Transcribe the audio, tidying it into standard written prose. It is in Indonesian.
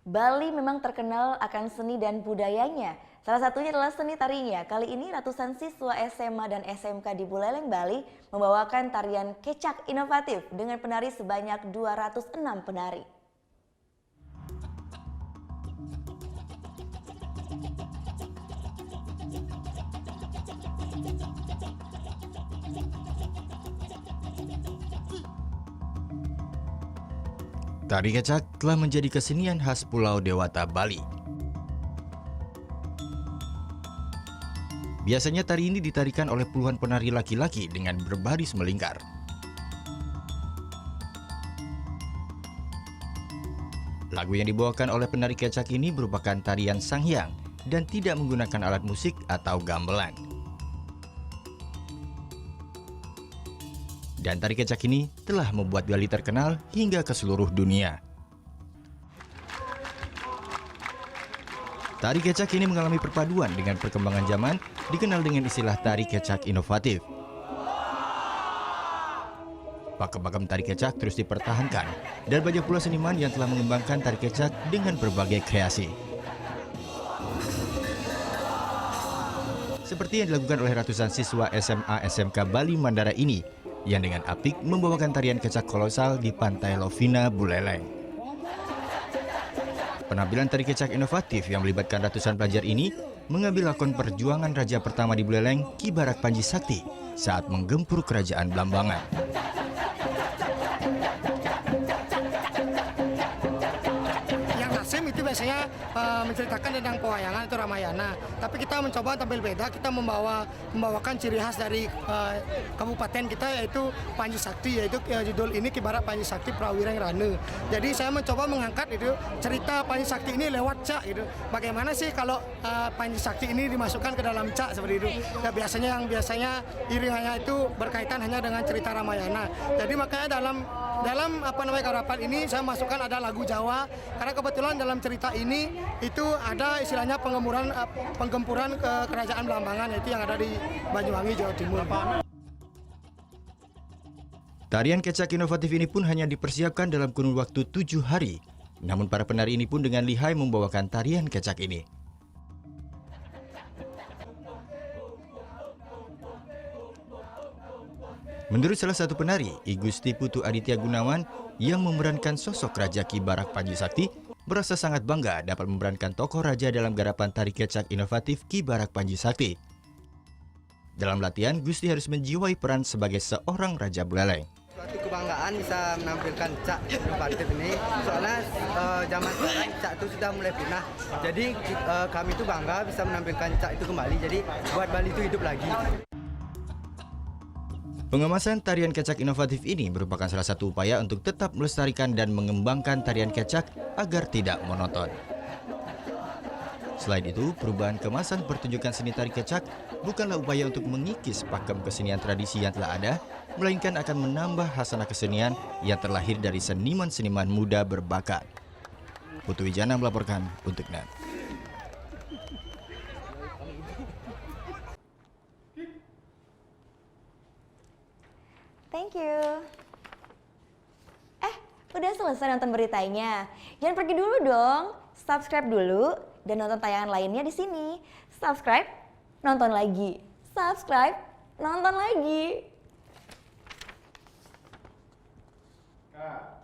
Bali memang terkenal akan seni dan budayanya. Salah satunya adalah seni tarinya. Kali ini ratusan siswa SMA dan SMK di Buleleng, Bali membawakan tarian kecak inovatif dengan penari sebanyak 206 penari. Tari kecak telah menjadi kesenian khas Pulau Dewata, Bali. Biasanya tari ini ditarikan oleh puluhan penari laki-laki dengan berbaris melingkar. Lagu yang dibawakan oleh penari kecak ini merupakan tarian Sanghyang dan tidak menggunakan alat musik atau gamelan. Dan tari kecak ini telah membuat Bali terkenal hingga ke seluruh dunia. Tari kecak ini mengalami perpaduan dengan perkembangan zaman, dikenal dengan istilah tari kecak inovatif. Pakem-pakem tari kecak terus dipertahankan, dan banyak pula seniman yang telah mengembangkan tari kecak dengan berbagai kreasi. Seperti yang dilakukan oleh ratusan siswa SMA SMK Bali Mandara ini, yang dengan apik membawakan tarian kecak kolosal di Pantai Lovina, Buleleng. Penampilan tari kecak inovatif yang melibatkan ratusan pelajar ini mengambil lakon perjuangan raja pertama di Buleleng, Ki Barak Panji Sakti, saat menggempur kerajaan Blambangan. Itu biasanya menceritakan tentang pewayangan atau Ramayana, tapi kita mencoba tampil beda. Kita membawakan ciri khas dari kabupaten kita, yaitu Panji Sakti, yaitu judul ini Ki Barak Panji Sakti Prawireng Rane. Jadi saya mencoba mengangkat itu cerita Panji Sakti ini lewat cak itu. Bagaimana sih kalau Panji Sakti ini dimasukkan ke dalam cak seperti itu? Ya, biasanya iringannya itu berkaitan hanya dengan cerita Ramayana. Jadi makanya dalam garapan ini saya masukkan ada lagu Jawa, karena kebetulan dalam cerita ini itu ada istilahnya penggempuran ke kerajaan Blambangan, yaitu yang ada di Banyuwangi, Jawa Timur. Tarian kecak inovatif ini pun hanya dipersiapkan dalam kurun waktu 7 hari. Namun para penari ini pun dengan lihai membawakan tarian kecak ini. Menurut salah satu penari, I Gusti Putu Aditya Gunawan, yang memerankan sosok Raja Ki Barak Panji Sakti, merasa sangat bangga dapat memerankan tokoh raja dalam garapan tari kecak inovatif Ki Barak Panji Sakti. Dalam latihan, Gusti harus menjiwai peran sebagai seorang Raja Buleleng. Suatu kebanggaan bisa menampilkan cak inovatif ini, soalnya zaman sekarang cak itu sudah mulai punah. Jadi kami itu bangga bisa menampilkan cak itu kembali, jadi buat Bali itu hidup lagi. Pengemasan tarian kecak inovatif ini merupakan salah satu upaya untuk tetap melestarikan dan mengembangkan tarian kecak agar tidak monoton. Selain itu, perubahan kemasan pertunjukan seni tari kecak bukanlah upaya untuk mengikis pakem kesenian tradisi yang telah ada, melainkan akan menambah hasanah kesenian yang terlahir dari seniman-seniman muda berbakat. Putu Wijana melaporkan untuk NET. Thank you. Udah selesai nonton beritanya? Jangan pergi dulu dong. Subscribe dulu dan nonton tayangan lainnya di sini. Subscribe, nonton lagi. Subscribe, nonton lagi. Kak.